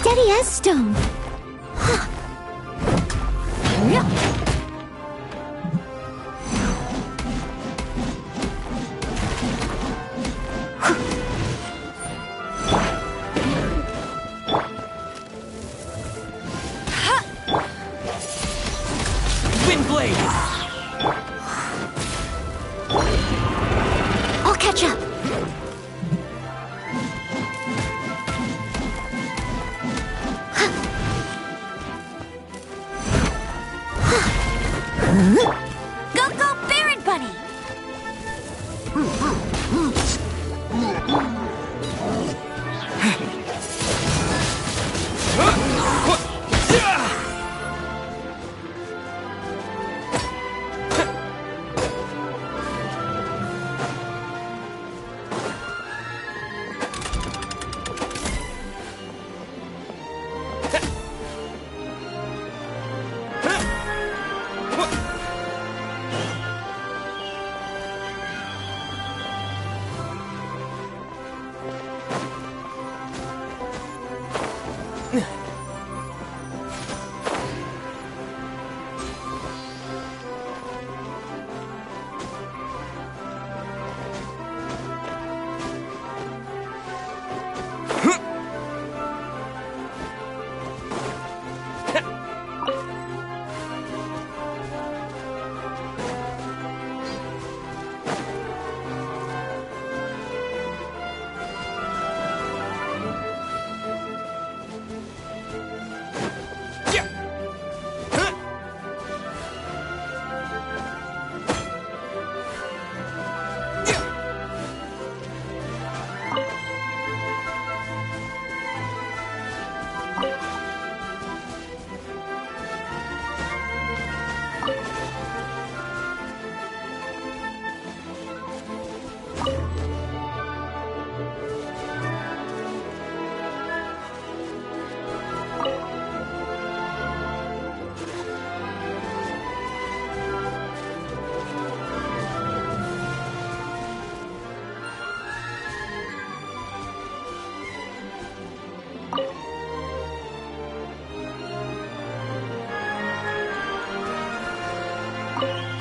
steady as stone. Huh. Yeah. Wind blade! I'll catch up. Go, go, Barret Bunny!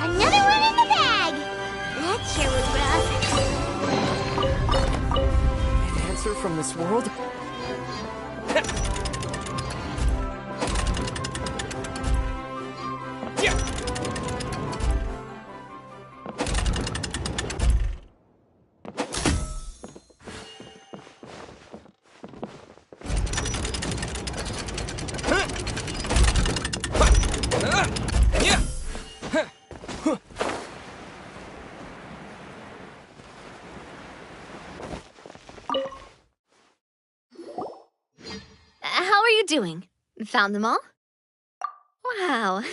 Another one in the bag! That sure was rough. An answer from this world? How are you doing? Found them all? Wow.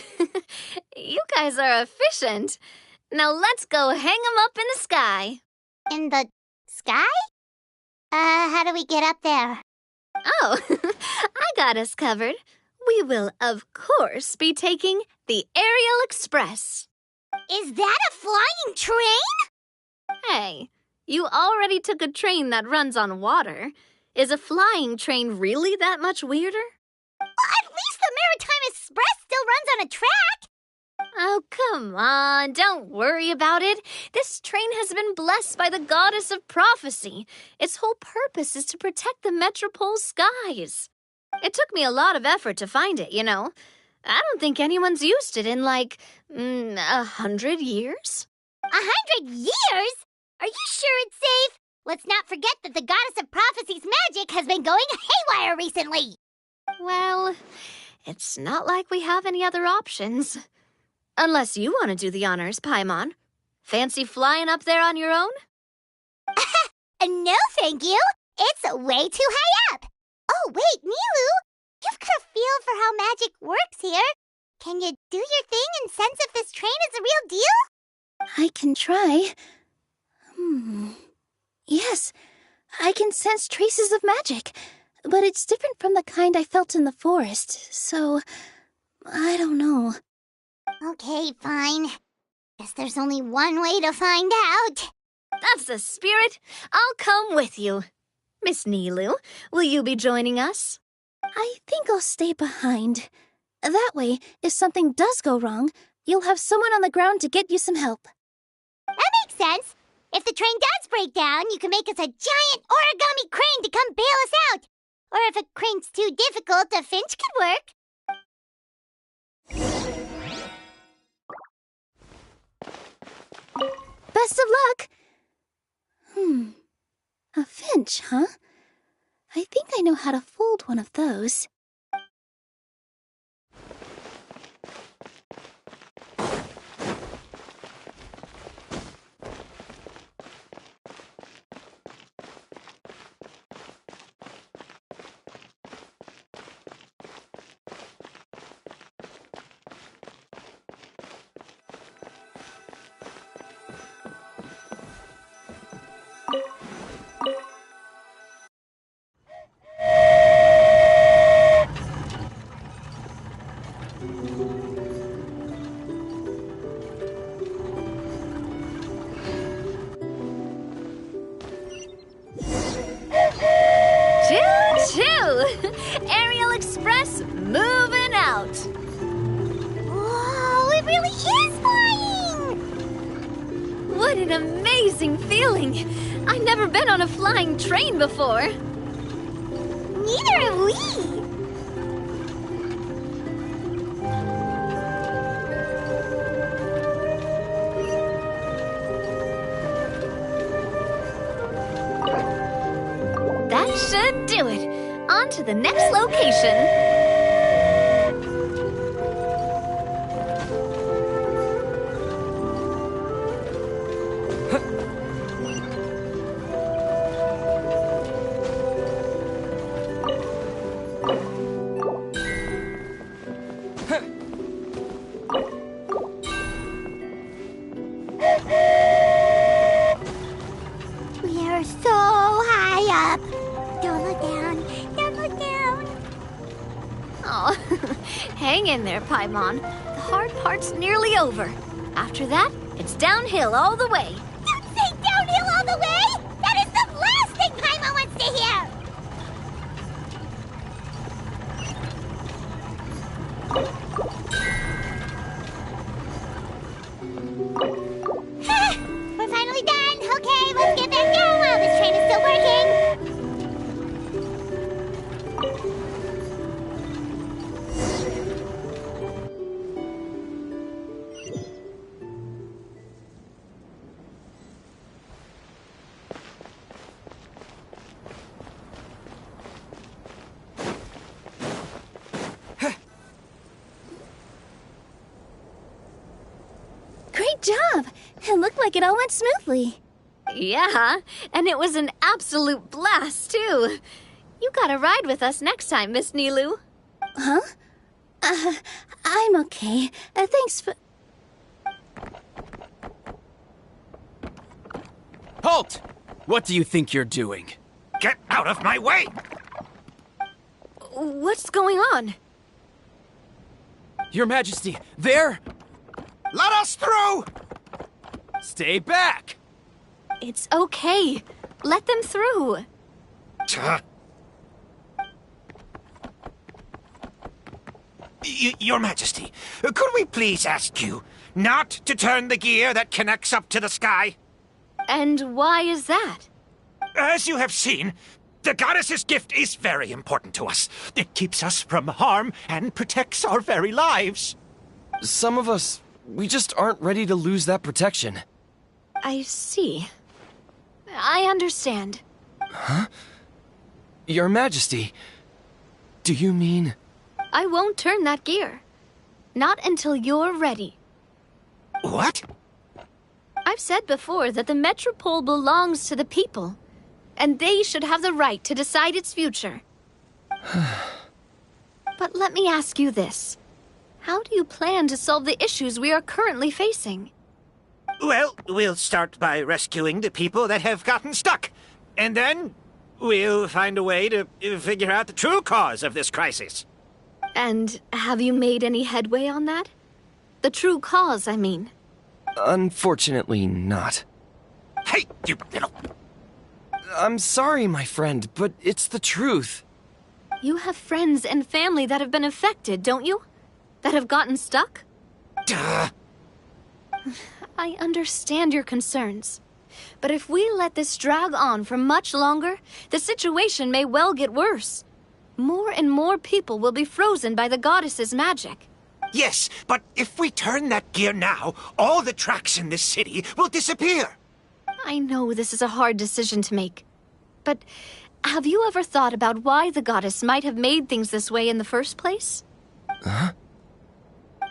You guys are efficient. Now let's go hang them up in the sky. In the sky? How do we get up there? Oh, I got us covered. We will, of course, be taking the Aerial Express. Is that a flying train? Hey, you already took a train that runs on water. Is a flying train really that much weirder? Well, at least the Maritime Express still runs on a track. Oh, come on, don't worry about it. This train has been blessed by the goddess of prophecy. Its whole purpose is to protect the Metropole's skies. It took me a lot of effort to find it, you know. I don't think anyone's used it in, 100 years. 100 years? Are you sure it's safe? Let's not forget that the goddess of prophecy's magic has been going haywire recently. Well, it's not like we have any other options. Unless you want to do the honors, Paimon. Fancy flying up there on your own? No, thank you. It's way too high up. Oh, wait, Nilu. You've got a feel for how magic works here. Can you do your thing and sense if this train is a real deal? I can try. Yes, I can sense traces of magic, but it's different from the kind I felt in the forest, so I don't know. Okay, fine. Guess there's only one way to find out. That's the spirit. I'll come with you. Miss Nilu, will you be joining us? I think I'll stay behind. That way, if something does go wrong, you'll have someone on the ground to get you some help. That makes sense. If the train does break down, you can make us a giant origami crane to come bail us out. Or if a crane's too difficult, a finch could work. Best of luck! A finch, huh? I think I know how to fold one of those. Aerial Express moving out. Whoa, it really is flying! What an amazing feeling. I've never been on a flying train before. Neither have we. That should do it. On to the next location. We are so high up. Don't look down. Don't look down. Oh, hang in there, Paimon. The hard part's nearly over. After that, it's downhill all the way. Don't say downhill all the way! That is the last thing Paimon wants to hear! We're finally done! Okay, let's get back down while this train is still working! Great job! It looked like it all went smoothly. Yeah, and it was an absolute blast, too. You gotta ride with us next time, Miss Nilu. Huh? I'm okay. Thanks for... Halt! What do you think you're doing? Get out of my way! What's going on? Your Majesty, there! Let us through! Stay back! It's okay. Let them through. Tuh. Your Majesty, could we please ask you not to turn the gear that connects up to the sky? And why is that? As you have seen, the goddess's gift is very important to us. It keeps us from harm and protects our very lives. Some of us, we just aren't ready to lose that protection. I see. I understand. Your Majesty, do you mean... I won't turn that gear. Not until you're ready. What? I've said before that the Metropole belongs to the people, and they should have the right to decide its future. But let me ask you this. How do you plan to solve the issues we are currently facing? Well, we'll start by rescuing the people that have gotten stuck. And then we'll find a way to figure out the true cause of this crisis. And have you made any headway on that? The true cause, I mean. Unfortunately not. Hey, you little... I'm sorry, my friend, but it's the truth. You have friends and family that have been affected, don't you? That have gotten stuck? Duh. I understand your concerns. But if we let this drag on for much longer, the situation may well get worse. More and more people will be frozen by the goddess's magic. Yes, but if we turn that gear now, all the tracks in this city will disappear. I know this is a hard decision to make. But have you ever thought about why the goddess might have made things this way in the first place? Huh?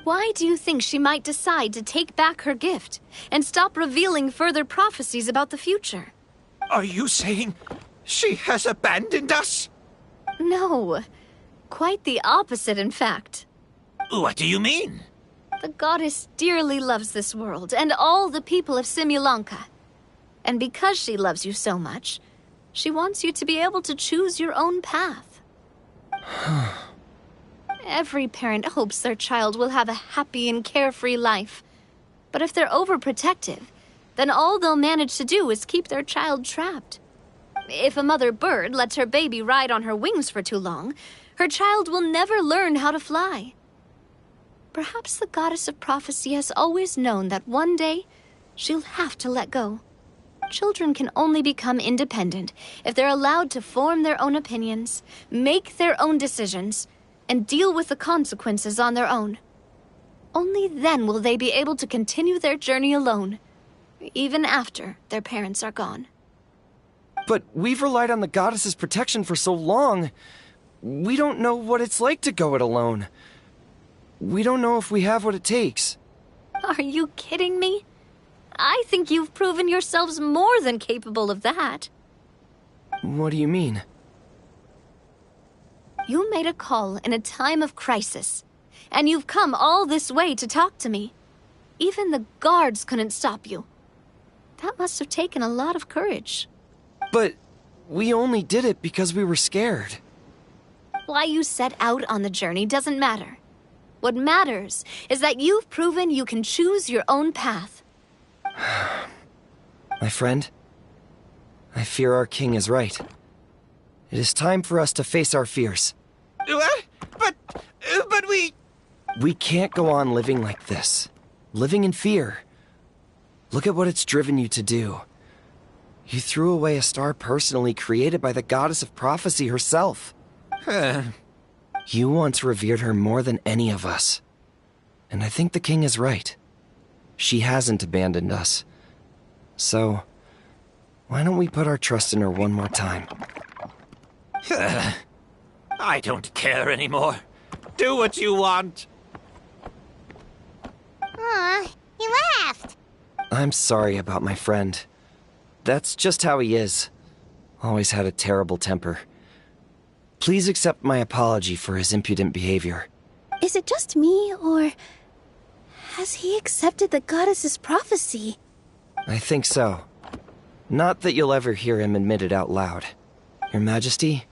Why do you think she might decide to take back her gift and stop revealing further prophecies about the future? Are you saying she has abandoned us? No. Quite the opposite, in fact. What do you mean? The goddess dearly loves this world and all the people of Simulanka. And because she loves you so much, she wants you to be able to choose your own path. Every parent hopes their child will have a happy and carefree life. But if they're overprotective, then all they'll manage to do is keep their child trapped. If a mother bird lets her baby ride on her wings for too long, her child will never learn how to fly. Perhaps the goddess of prophecy has always known that one day she'll have to let go. Children can only become independent if they're allowed to form their own opinions, make their own decisions, and deal with the consequences on their own. Only then will they be able to continue their journey alone, even after their parents are gone. But we've relied on the goddess's protection for so long. We don't know what it's like to go it alone. We don't know if we have what it takes. Are you kidding me? I think you've proven yourselves more than capable of that. What do you mean? You made a call in a time of crisis, and you've come all this way to talk to me. Even the guards couldn't stop you. That must have taken a lot of courage. But we only did it because we were scared. Why you set out on the journey doesn't matter. What matters is that you've proven you can choose your own path. My friend, I fear our king is right. It is time for us to face our fears. What? But we... We can't go on living like this. Living in fear. Look at what it's driven you to do. You threw away a star personally created by the goddess of prophecy herself. You once revered her more than any of us. And I think the king is right. She hasn't abandoned us. So, why don't we put our trust in her one more time? I don't care anymore. Do what you want. Aw, he laughed. I'm sorry about my friend. That's just how he is. Always had a terrible temper. Please accept my apology for his impudent behavior. Is it just me, or has he accepted the goddess's prophecy? I think so. Not that you'll ever hear him admit it out loud. Your Majesty,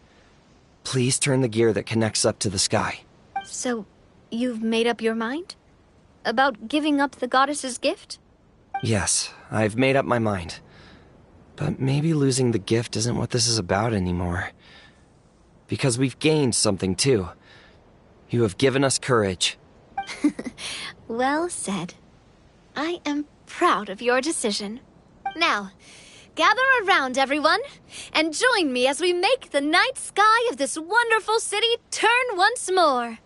please turn the gear that connects up to the sky. So, you've made up your mind? About giving up the goddess's gift? Yes, I've made up my mind. But maybe losing the gift isn't what this is about anymore. Because we've gained something too. You have given us courage. Well said. I am proud of your decision. Now, gather around, everyone, and join me as we make the night sky of this wonderful city turn once more.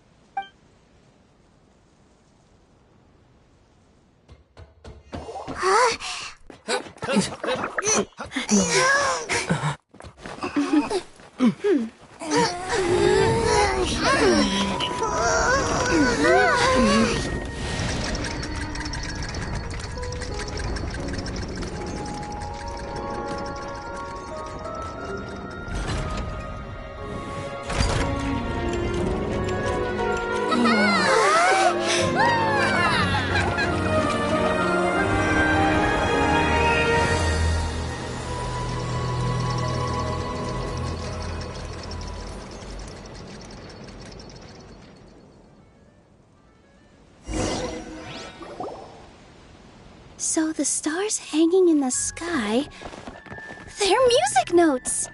So the stars hanging in the sky, they're music notes.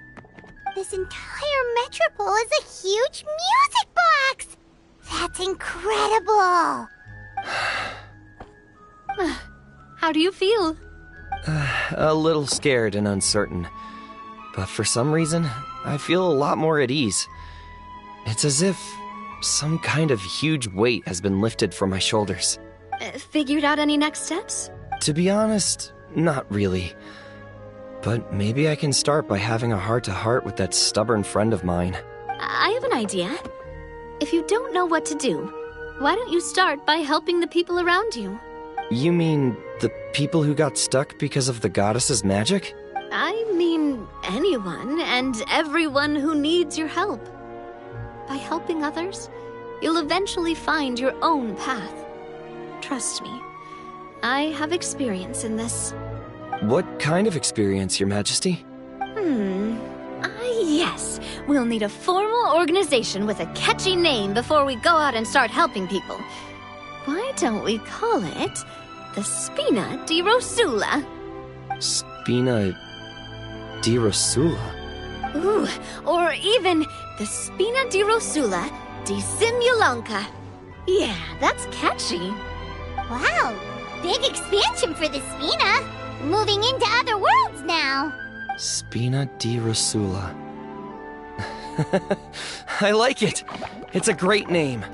This entire metropole is a huge music box! That's incredible! How do you feel? A little scared and uncertain. But for some reason, I feel a lot more at ease. It's as if some kind of huge weight has been lifted from my shoulders. Figured out any next steps? To be honest, not really. But maybe I can start by having a heart-to-heart with that stubborn friend of mine. I have an idea. If you don't know what to do, why don't you start by helping the people around you? You mean the people who got stuck because of the goddess's magic? I mean anyone and everyone who needs your help. By helping others, you'll eventually find your own path. Trust me, I have experience in this. What kind of experience, Your Majesty? Yes. We'll need a formal organization with a catchy name before we go out and start helping people. Why don't we call it the Spina di Rosula? Spina di Rosula? Ooh, or even the Spina di Rosula di Simulanka. Yeah, that's catchy. Wow, big expansion for the Spina. Moving into other worlds now. Spina di Rosula. I like it. It's a great name.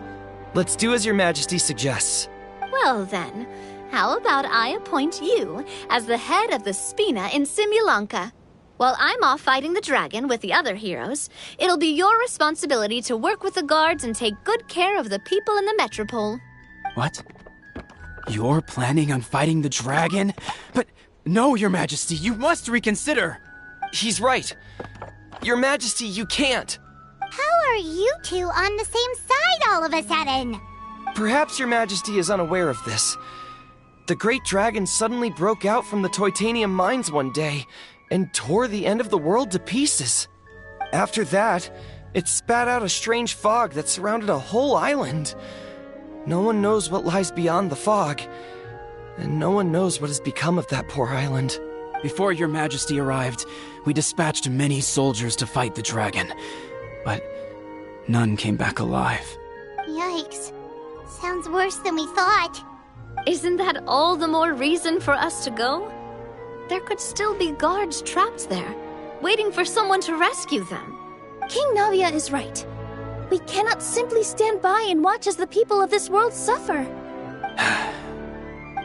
Let's do as Your Majesty suggests. Well then, how about I appoint you as the head of the Spina in Simulanka? While I'm off fighting the dragon with the other heroes, it'll be your responsibility to work with the guards and take good care of the people in the metropole. What? You're planning on fighting the dragon? But no, Your Majesty, you must reconsider! He's right. Your Majesty, you can't. How are you two on the same side all of a sudden? Perhaps Your Majesty is unaware of this. The great dragon suddenly broke out from the Titanium mines one day and tore the end of the world to pieces. After that, it spat out a strange fog that surrounded a whole island. No one knows what lies beyond the fog, and no one knows what has become of that poor island. Before Your Majesty arrived, we dispatched many soldiers to fight the dragon, but none came back alive. Yikes. Sounds worse than we thought. Isn't that all the more reason for us to go? There could still be guards trapped there, waiting for someone to rescue them. King Navia is right. We cannot simply stand by and watch as the people of this world suffer.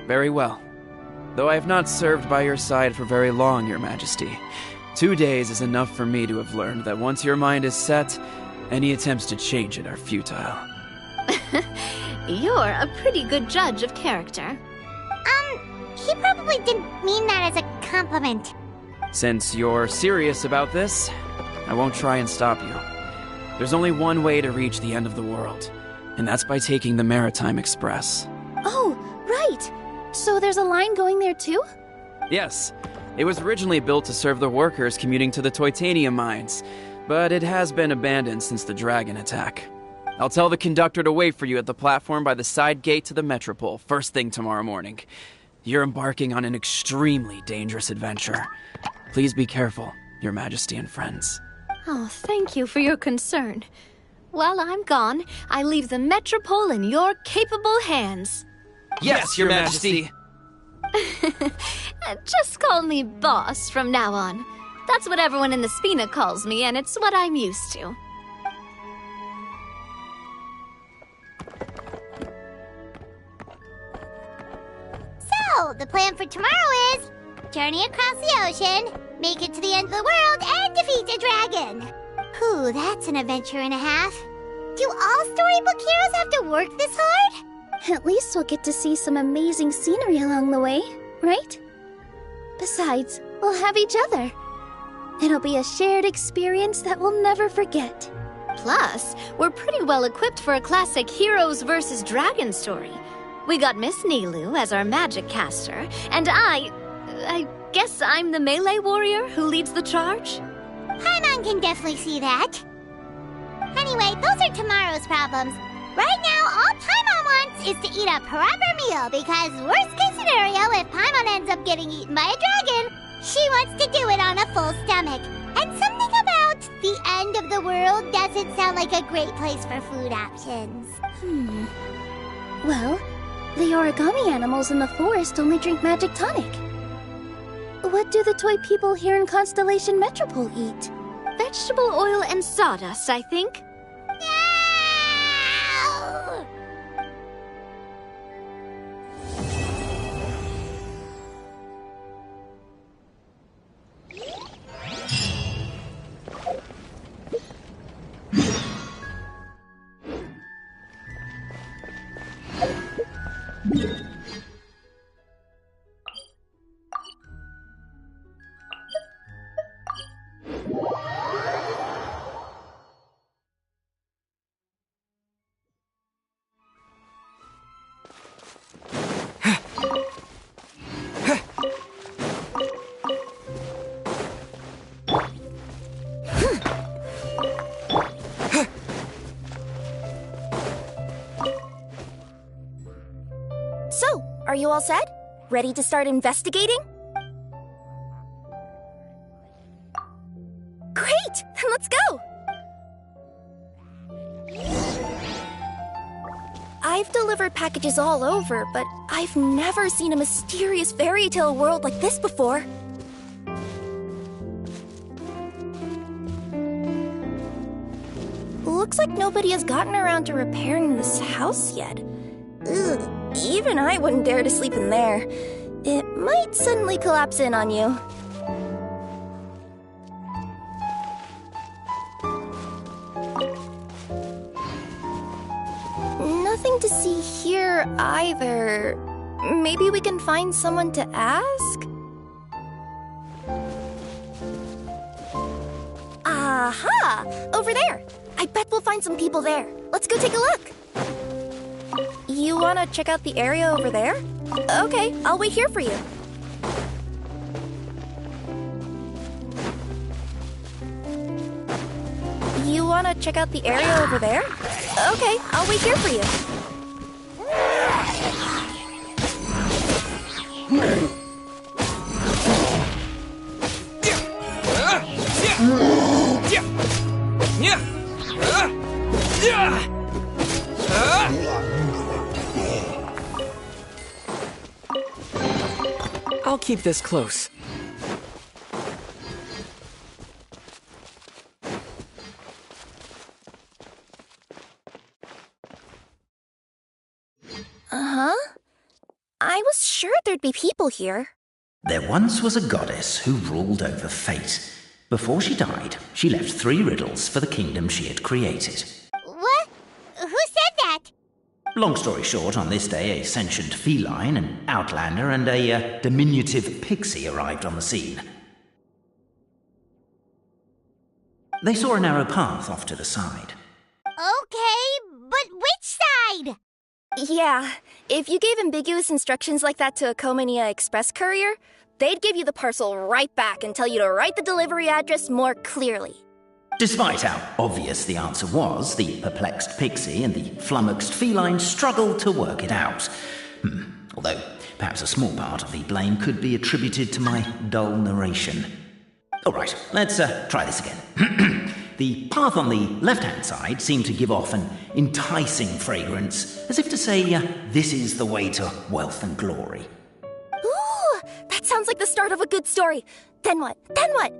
Very well. Though I have not served by your side for very long, Your Majesty. 2 days is enough for me to have learned that once your mind is set, any attempts to change it are futile. You're a pretty good judge of character. He probably didn't mean that as a compliment. Since you're serious about this, I won't try and stop you. There's only one way to reach the end of the world, and that's by taking the Maritime Express. Oh, right. So there's a line going there too? Yes, it was originally built to serve the workers commuting to the Titanium mines, but it has been abandoned since the dragon attack. I'll tell the conductor to wait for you at the platform by the side gate to the metropole first thing tomorrow morning. You're embarking on an extremely dangerous adventure. Please be careful, Your Majesty and friends. Oh, thank you for your concern. While I'm gone, I leave the metropole in your capable hands. Yes, Your Majesty. Just call me boss from now on. That's what everyone in the Spina calls me, and it's what I'm used to. So, the plan for tomorrow is journey across the ocean, make it to the end of the world, and defeat a dragon. Whew, that's an adventure and a half. Do all storybook heroes have to work this hard? At least we'll get to see some amazing scenery along the way, right? Besides, we'll have each other. It'll be a shared experience that we'll never forget. Plus, we're pretty well equipped for a classic heroes versus dragon story. We got Miss Nilu as our magic caster, and I guess I'm the melee warrior who leads the charge? Paimon can definitely see that. Anyway, those are tomorrow's problems. Right now, all Paimon wants is to eat a proper meal, because worst case scenario, if Paimon ends up getting eaten by a dragon, she wants to do it on a full stomach. And something about The end of the world doesn't sound like a great place for food options. Well, the origami animals in the forest only drink magic tonic. What do the toy people here in Constellation Metropole eat? Vegetable oil and sawdust, I think. No! So, are you all set? Ready to start investigating? Great! Then let's go! I've delivered packages all over, but I've never seen a mysterious fairy tale world like this before. Looks like nobody has gotten around to repairing this house yet. Ugh, even I wouldn't dare to sleep in there. It might suddenly collapse in on you. Nothing to see here either. Maybe we can find someone to ask? Aha! Over there! I bet we'll find some people there. Let's go take a look. You want to check out the area over there? Okay, I'll wait here for you. You want to check out the area over there? Okay, I'll wait here for you. I'll keep this close. Uh-huh. I was sure there'd be people here. There once was a goddess who ruled over fate. Before she died, she left 3 riddles for the kingdom she had created. What? Who said that? Long story short, on this day, a sentient feline, an outlander, and a diminutive pixie arrived on the scene. They saw a narrow path off to the side. Okay, but which side? Yeah, if you gave ambiguous instructions like that to a Comania Express courier, they'd give you the parcel right back and tell you to write the delivery address more clearly. Despite how obvious the answer was, the perplexed pixie and the flummoxed feline struggled to work it out. Although, perhaps a small part of the blame could be attributed to my dull narration. All right, let's try this again. The path on the left-hand side seemed to give off an enticing fragrance, as if to say, this is the way to wealth and glory. Ooh, that sounds like the start of a good story. Then what? Then what?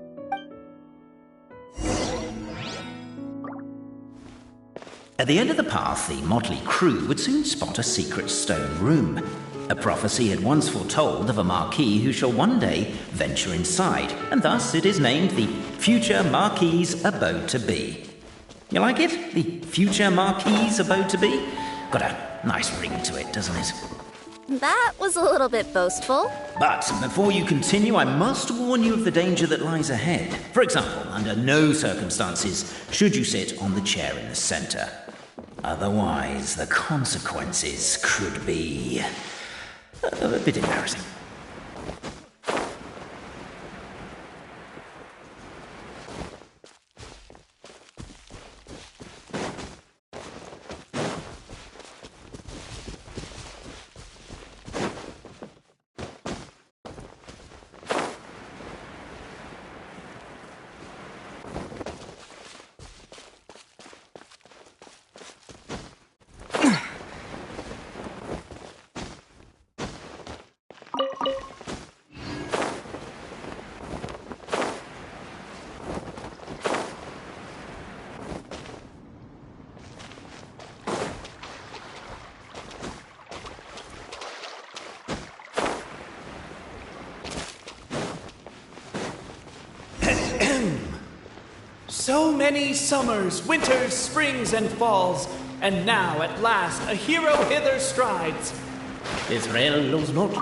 At the end of the path, the motley crew would soon spot a secret stone room. A prophecy had once foretold of a Marquis who shall one day venture inside, and thus it is named the Future Marquis's Abode to Be. You like it? The Future Marquis's Abode to Be? Got a nice ring to it, doesn't it? That was a little bit boastful. But before you continue, I must warn you of the danger that lies ahead. For example, under no circumstances should you sit on the chair in the center. Otherwise, the consequences could be a bit embarrassing. So many summers, winters, springs, and falls, and now at last a hero hither strides. Israel knows not.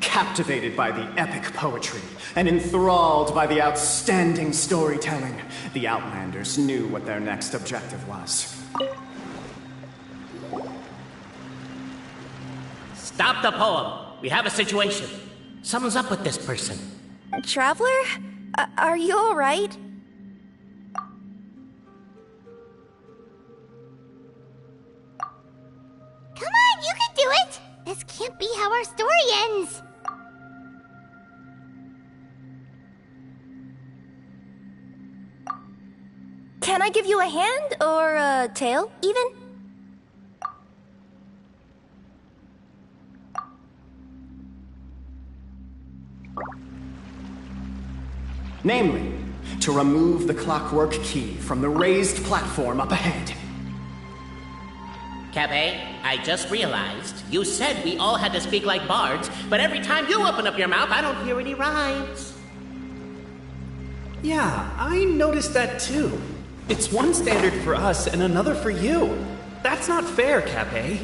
Captivated by the epic poetry and enthralled by the outstanding storytelling, the Outlanders knew what their next objective was. Stop the poem. We have a situation. Something's up with this person. Traveler? Are you alright? Come on, you can do it! This can't be how our story ends! Can I give you a hand, or a tail, even? Namely, to remove the clockwork key from the raised platform up ahead. Cabe, I just realized you said we all had to speak like bards, but every time you open up your mouth, I don't hear any rhymes. Yeah, I noticed that too. It's one standard for us and another for you. That's not fair, Cape.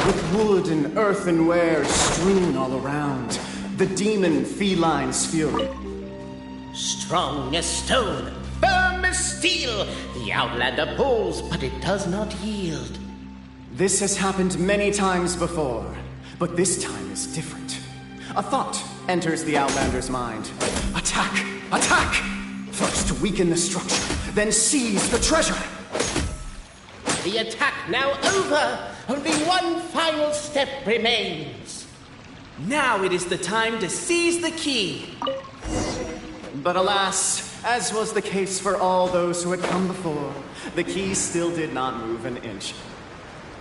With wood and earthenware strewn all around, the demon feline's fury. Strong as stone, firm as steel, the Outlander pulls, but it does not yield. This has happened many times before, but this time is different. A thought enters the Outlander's mind. Attack! Attack! First weaken the structure, then seize the treasure. The attack now over! Only one final step remains. Now it is the time to seize the key. But alas, as was the case for all those who had come before, the key still did not move an inch.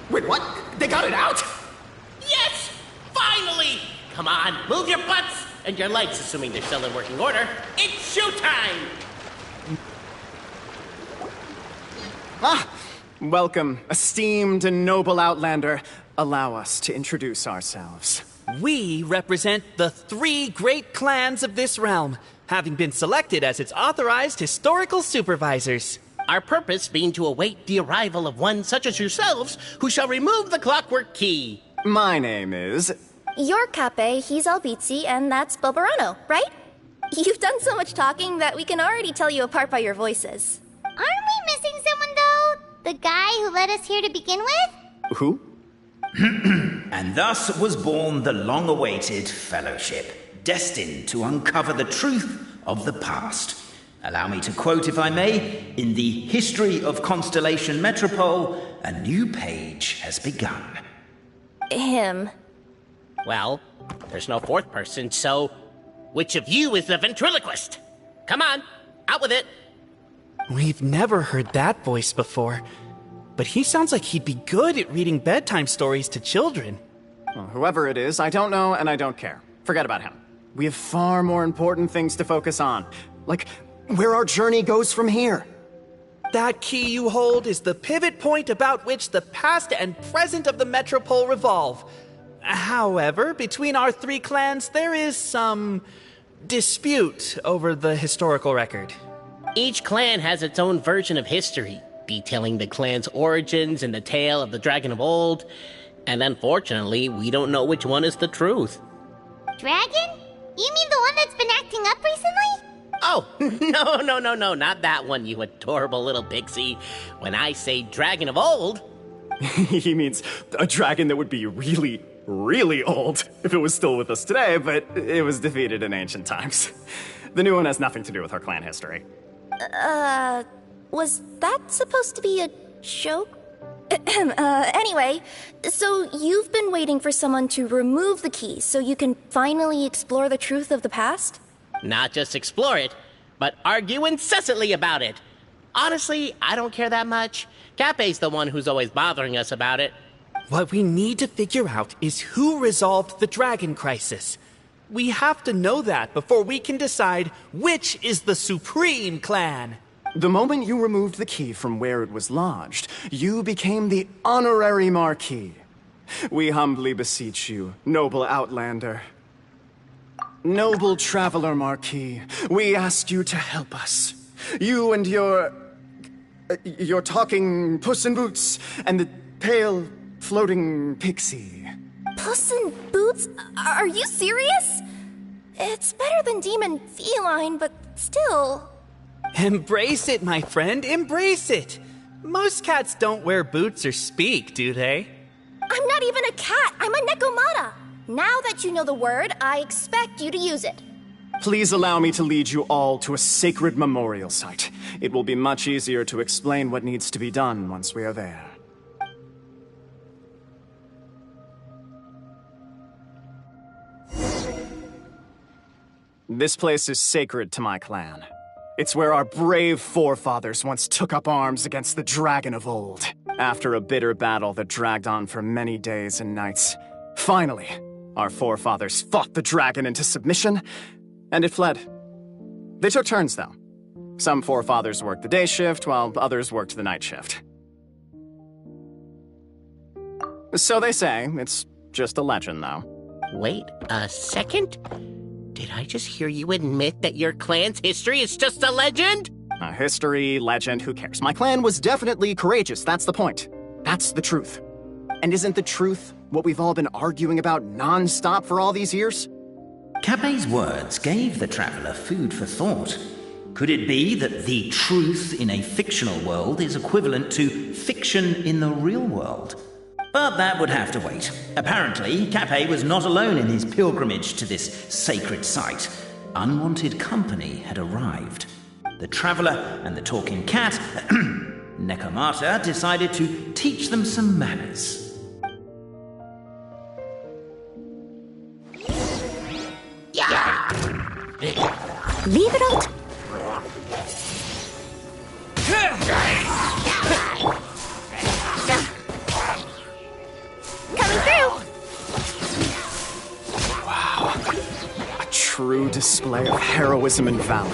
Wait, what? They got it out? Yes! Finally! Come on, move your butts! And your lights, assuming they're still in working order. It's showtime! Ah! Welcome, esteemed and noble Outlander. Allow us to introduce ourselves. We represent the 3 great clans of this realm, having been selected as its authorized historical supervisors. Our purpose being to await the arrival of one such as yourselves, who shall remove the clockwork key. My name is... You're Cape, he's Albizzi, and that's Bobarano, right? You've done so much talking that we can already tell you apart by your voices. Aren't we missing someone, though? The guy who led us here to begin with? Who? And thus was born the long-awaited fellowship, destined to uncover the truth of the past. Allow me to quote, if I may, in the history of Constellation Metropole, a new page has begun. Him. Well, there's no fourth person, so which of you is the ventriloquist? Come on, out with it. We've never heard that voice before, but he sounds like he'd be good at reading bedtime stories to children. Well, whoever it is, I don't know and I don't care. Forget about him. We have far more important things to focus on, like where our journey goes from here. That key you hold is the pivot point about which the past and present of the Metropole revolve. However, between our 3 clans, there is some dispute over the historical record. Each clan has its own version of history, detailing the clan's origins and the tale of the Dragon of Old. And unfortunately, we don't know which one is the truth. Dragon? You mean the one that's been acting up recently? Oh, no, not that one, you adorable little pixie. When I say Dragon of Old... He means a dragon that would be really, really old if it was still with us today, but it was defeated in ancient times. The new one has nothing to do with our clan history. Was that supposed to be a joke? Anyway, so you've been waiting for someone to remove the key so you can finally explore the truth of the past? Not just explore it, but argue incessantly about it. Honestly, I don't care that much. Cape's the one who's always bothering us about it. What we need to figure out is who resolved the dragon crisis. We have to know that before we can decide which is the supreme clan. The moment you removed the key from where it was lodged, you became the honorary Marquis. We humbly beseech you, noble Outlander. Noble Traveler Marquis, we ask you to help us. You and your talking Puss in Boots and the pale floating pixie. Puss in Boots? Are you serious? It's better than demon feline, but still. Embrace it, my friend, embrace it. Most cats don't wear boots or speak, do they? I'm not even a cat, I'm a Nekomata. Now that you know the word, I expect you to use it. Please allow me to lead you all to a sacred memorial site. It will be much easier to explain what needs to be done once we are there. This place is sacred to my clan. It's where our brave forefathers once took up arms against the dragon of old. After a bitter battle that dragged on for many days and nights, finally, our forefathers fought the dragon into submission, and it fled. They took turns, though. Some forefathers worked the day shift, while others worked the night shift. So they say. It's just a legend, though. Wait a second? Did I just hear you admit that your clan's history is just a legend? History, legend, who cares? My clan was definitely courageous, that's the point. That's the truth. And isn't the truth what we've all been arguing about non-stop for all these years? Capet's words gave the traveler food for thought. Could it be that the truth in a fictional world is equivalent to fiction in the real world? But that would have to wait. Apparently, Capet was not alone in his pilgrimage to this sacred site. Unwanted company had arrived. The traveler and the talking cat, Nekomata, decided to teach them some manners. Leave it all. Coming through. Wow. A true display of heroism and valor.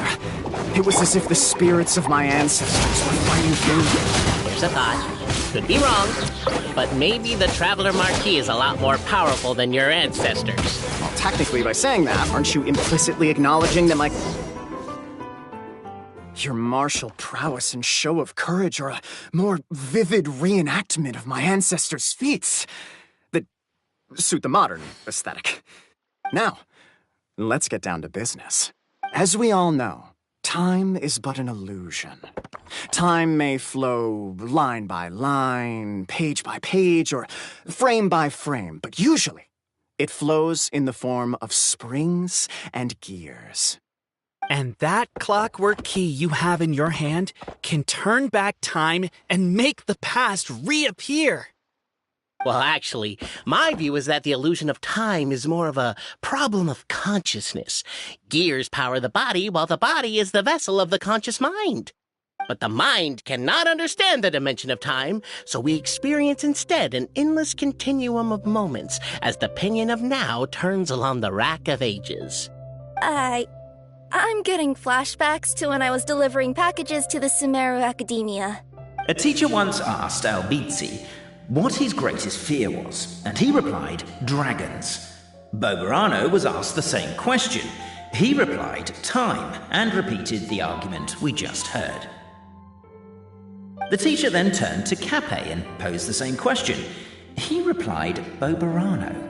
It was as if the spirits of my ancestors were fighting through me. Here's a thought. Could be wrong, but maybe the Traveler Marquis is a lot more powerful than your ancestors. Well, technically, by saying that, aren't you implicitly acknowledging that your martial prowess and show of courage are a more vivid reenactment of my ancestors' feats that suit the modern aesthetic. Now, let's get down to business. As we all know, time is but an illusion. Time may flow line by line, page by page, or frame by frame, but usually it flows in the form of springs and gears. And that clockwork key you have in your hand can turn back time and make the past reappear. Well, actually, my view is that the illusion of time is more of a problem of consciousness. Gears power the body, while the body is the vessel of the conscious mind. But the mind cannot understand the dimension of time, so we experience instead an endless continuum of moments as the pinion of now turns along the rack of ages. I'm getting flashbacks to when I was delivering packages to the Sumeru Academia. A teacher once asked Albizzi what his greatest fear was, and he replied, dragons. Boberano was asked the same question. He replied, time, and repeated the argument we just heard. The teacher then turned to Capet and posed the same question. He replied, Boberano.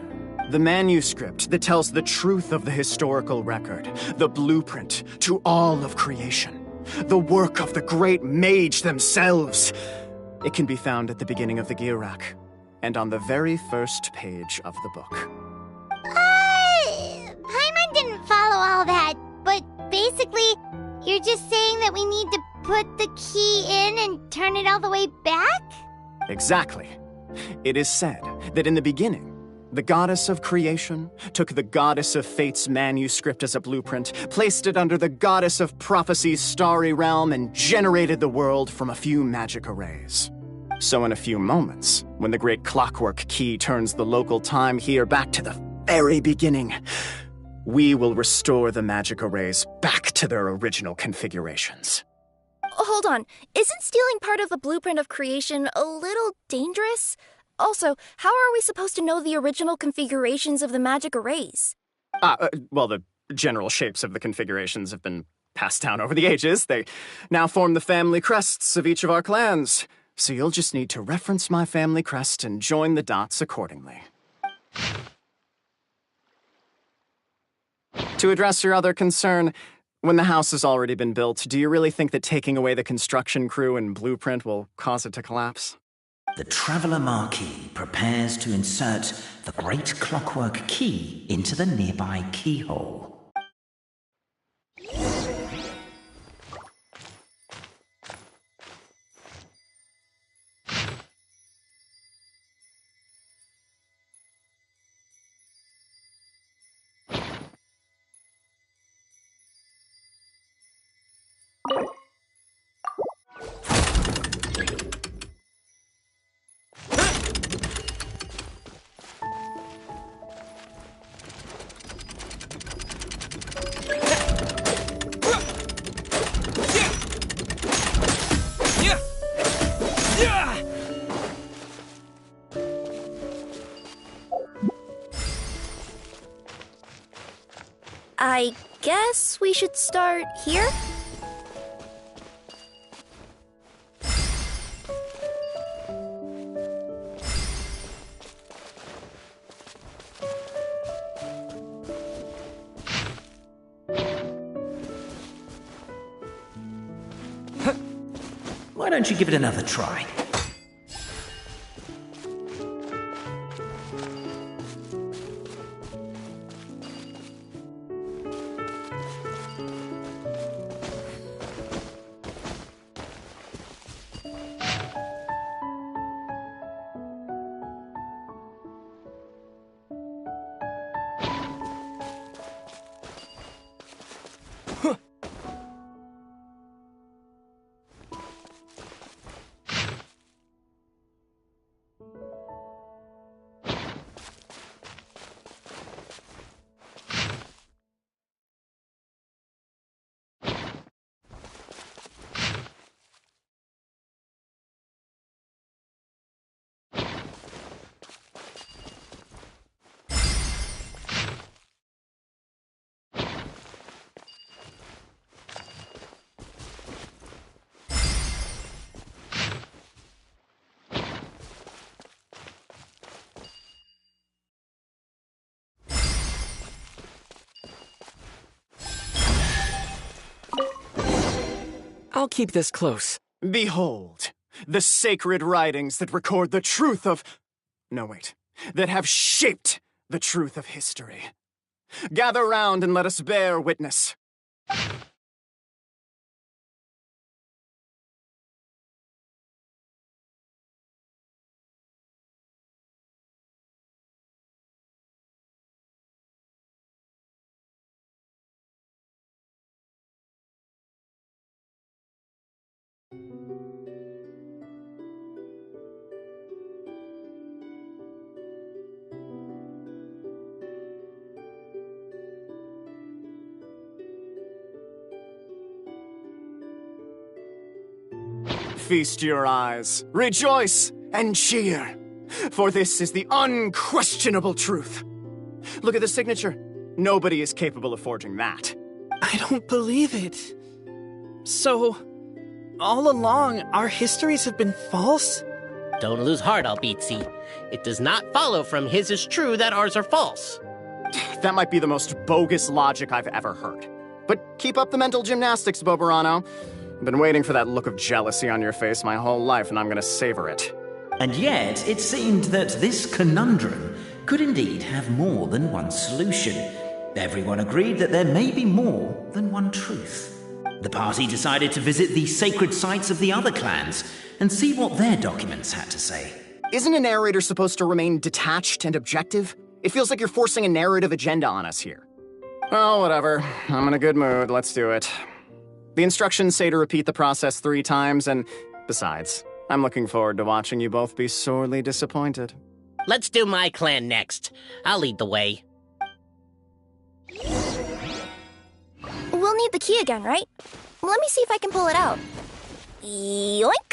The manuscript that tells the truth of the historical record, the blueprint to all of creation, the work of the great mage themselves. It can be found at the beginning of the gear rack, and on the very first page of the book. Paimon didn't follow all that, but basically, you're just saying that we need to put the key in and turn it all the way back? Exactly. It is said that in the beginning, the goddess of creation took the goddess of fate's manuscript as a blueprint, placed it under the goddess of prophecy's starry realm, and generated the world from a few magic arrays. So in a few moments, when the great clockwork key turns the local time here back to the very beginning, we will restore the magic arrays back to their original configurations. Hold hold on. Isn't stealing part of the blueprint of creation a little dangerous? Also, how are we supposed to know the original configurations of the magic arrays? Well, the general shapes of the configurations have been passed down over the ages. They now form the family crests of each of our clans. So you'll just need to reference my family crest and join the dots accordingly. To address your other concern, when the house has already been built, do you really think that taking away the construction crew and blueprint will cause it to collapse? The Traveller Marquis prepares to insert the great clockwork key into the nearby keyhole. I guess we should start here? Why don't you give it another try? I'll keep this close. Behold, the sacred writings that record the truth of... No, wait. That have shaped the truth of history. Gather round and let us bear witness. Feast your eyes, rejoice, and cheer, for this is the unquestionable truth. Look at the signature. Nobody is capable of forging that. I don't believe it. So, all along, our histories have been false? Don't lose heart, Albizzi. It does not follow from his is true that ours are false. That might be the most bogus logic I've ever heard. But keep up the mental gymnastics, Boberano. I've been waiting for that look of jealousy on your face my whole life, and I'm gonna savor it. And yet, it seemed that this conundrum could indeed have more than one solution. Everyone agreed that there may be more than one truth. The party decided to visit the sacred sites of the other clans and see what their documents had to say. Isn't a narrator supposed to remain detached and objective? It feels like you're forcing a narrative agenda on us here. Well, whatever. I'm in a good mood. Let's do it. The instructions say to repeat the process 3 times, and besides, I'm looking forward to watching you both be sorely disappointed. Let's do my clan next. I'll lead the way. We'll need the key again, right? Let me see if I can pull it out. Yoink!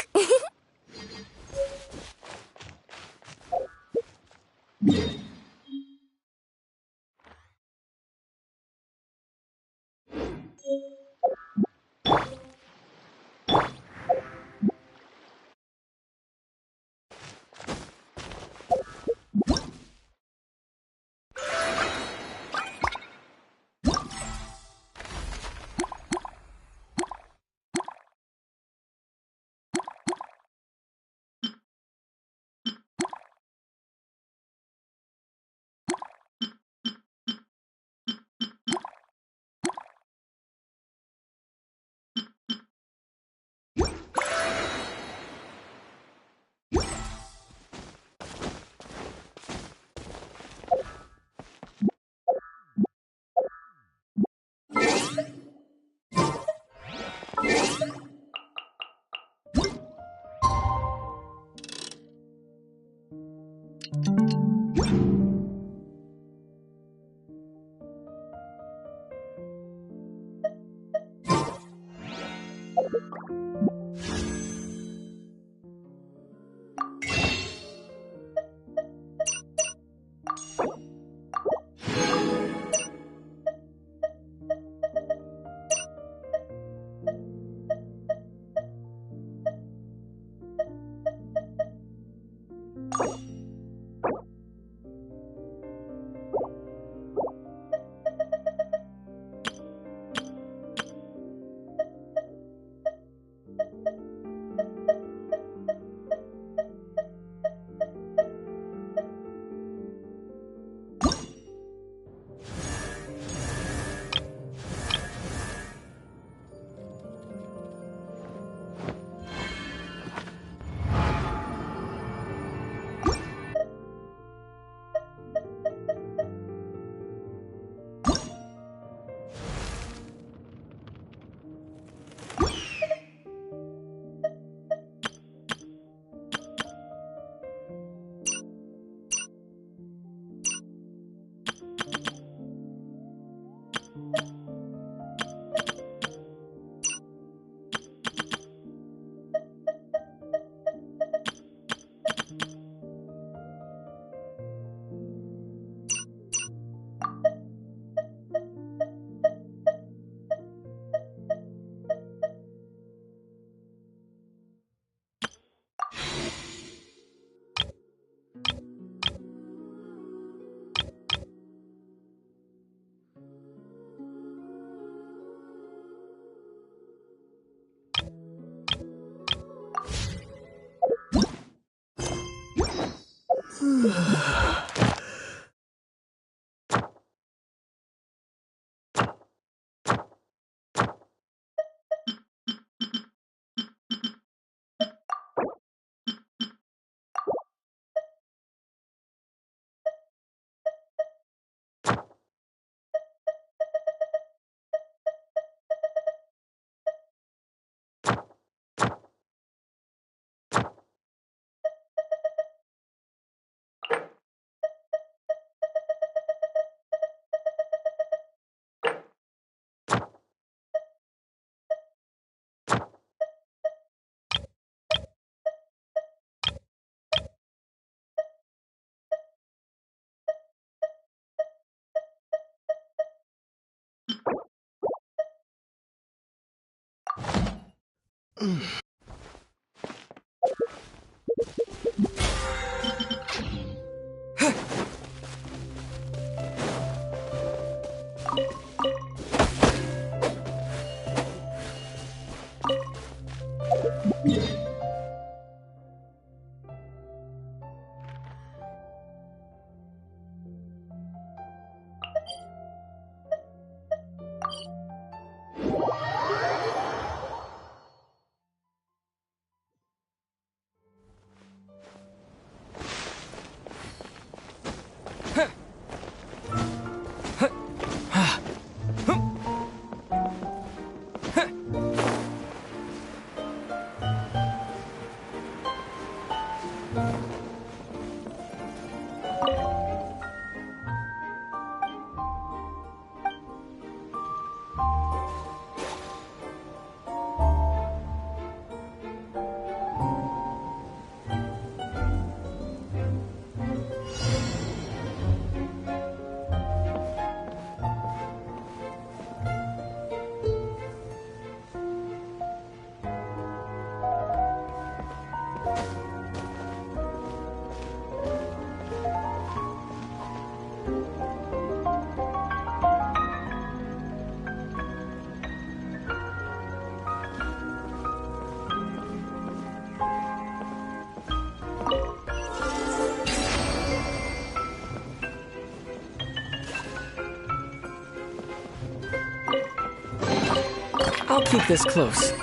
I'll keep this close.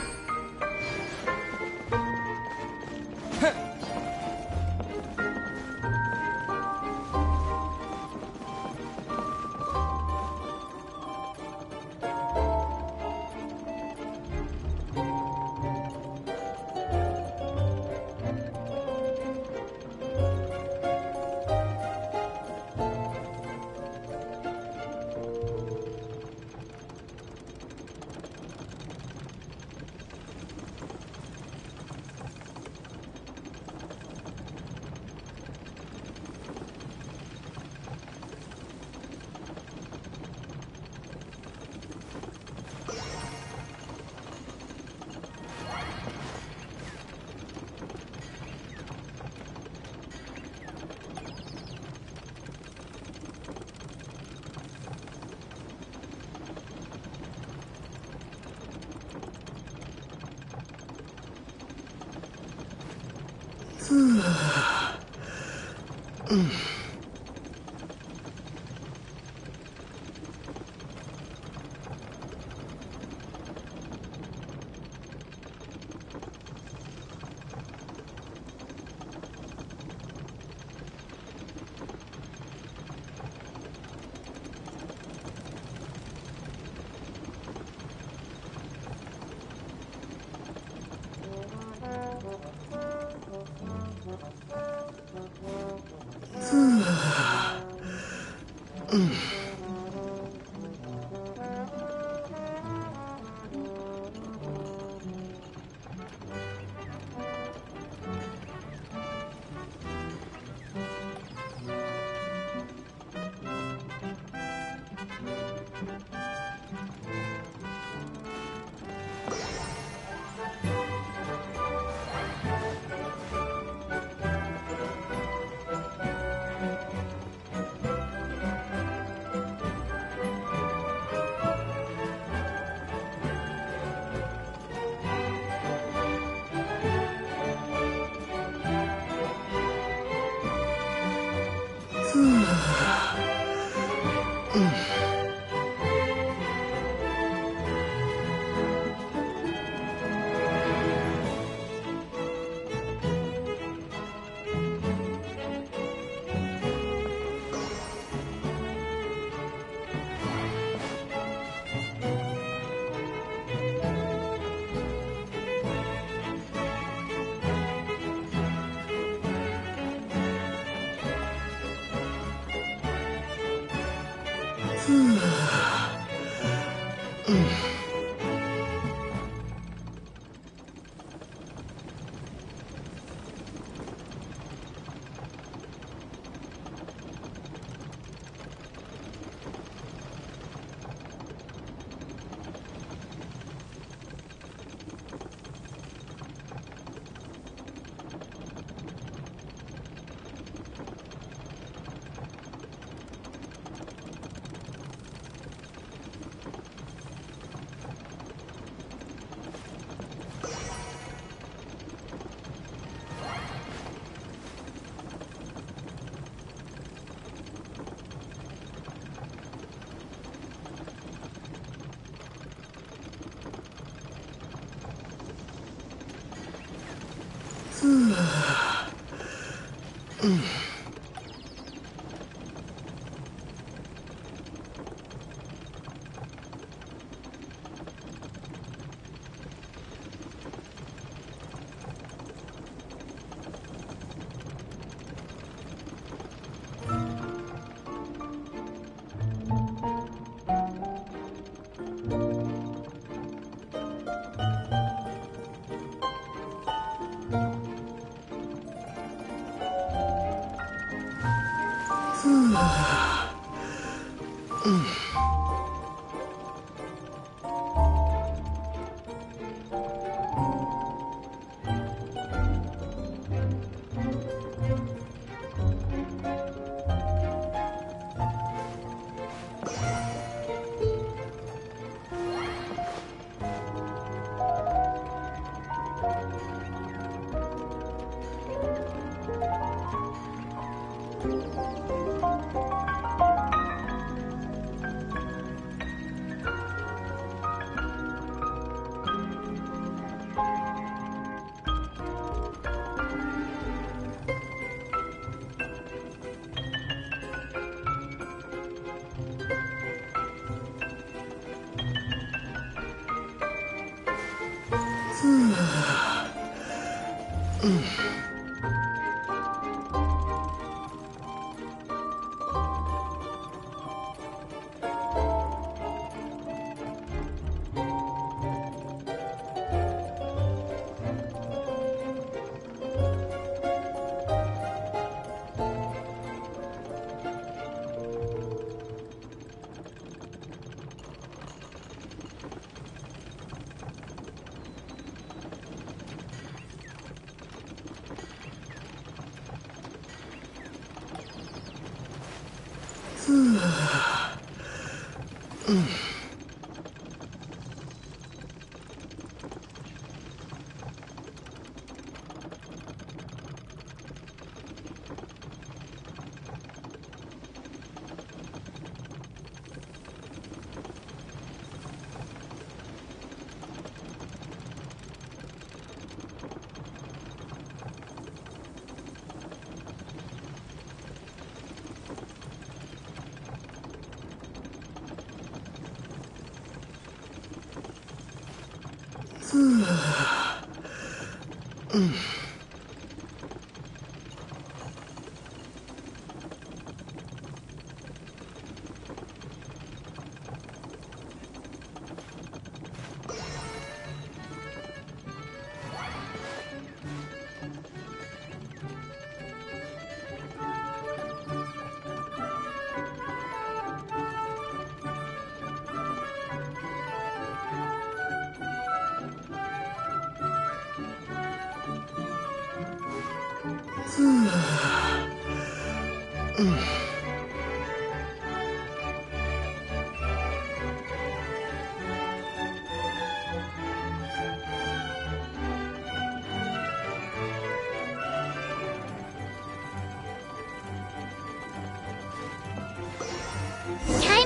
Time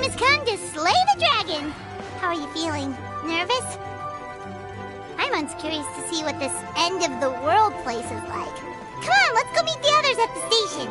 has come to slay the dragon! How are you feeling? Nervous? I'm curious to see what this end of the world place is like. Come on, let's go meet the others at the station.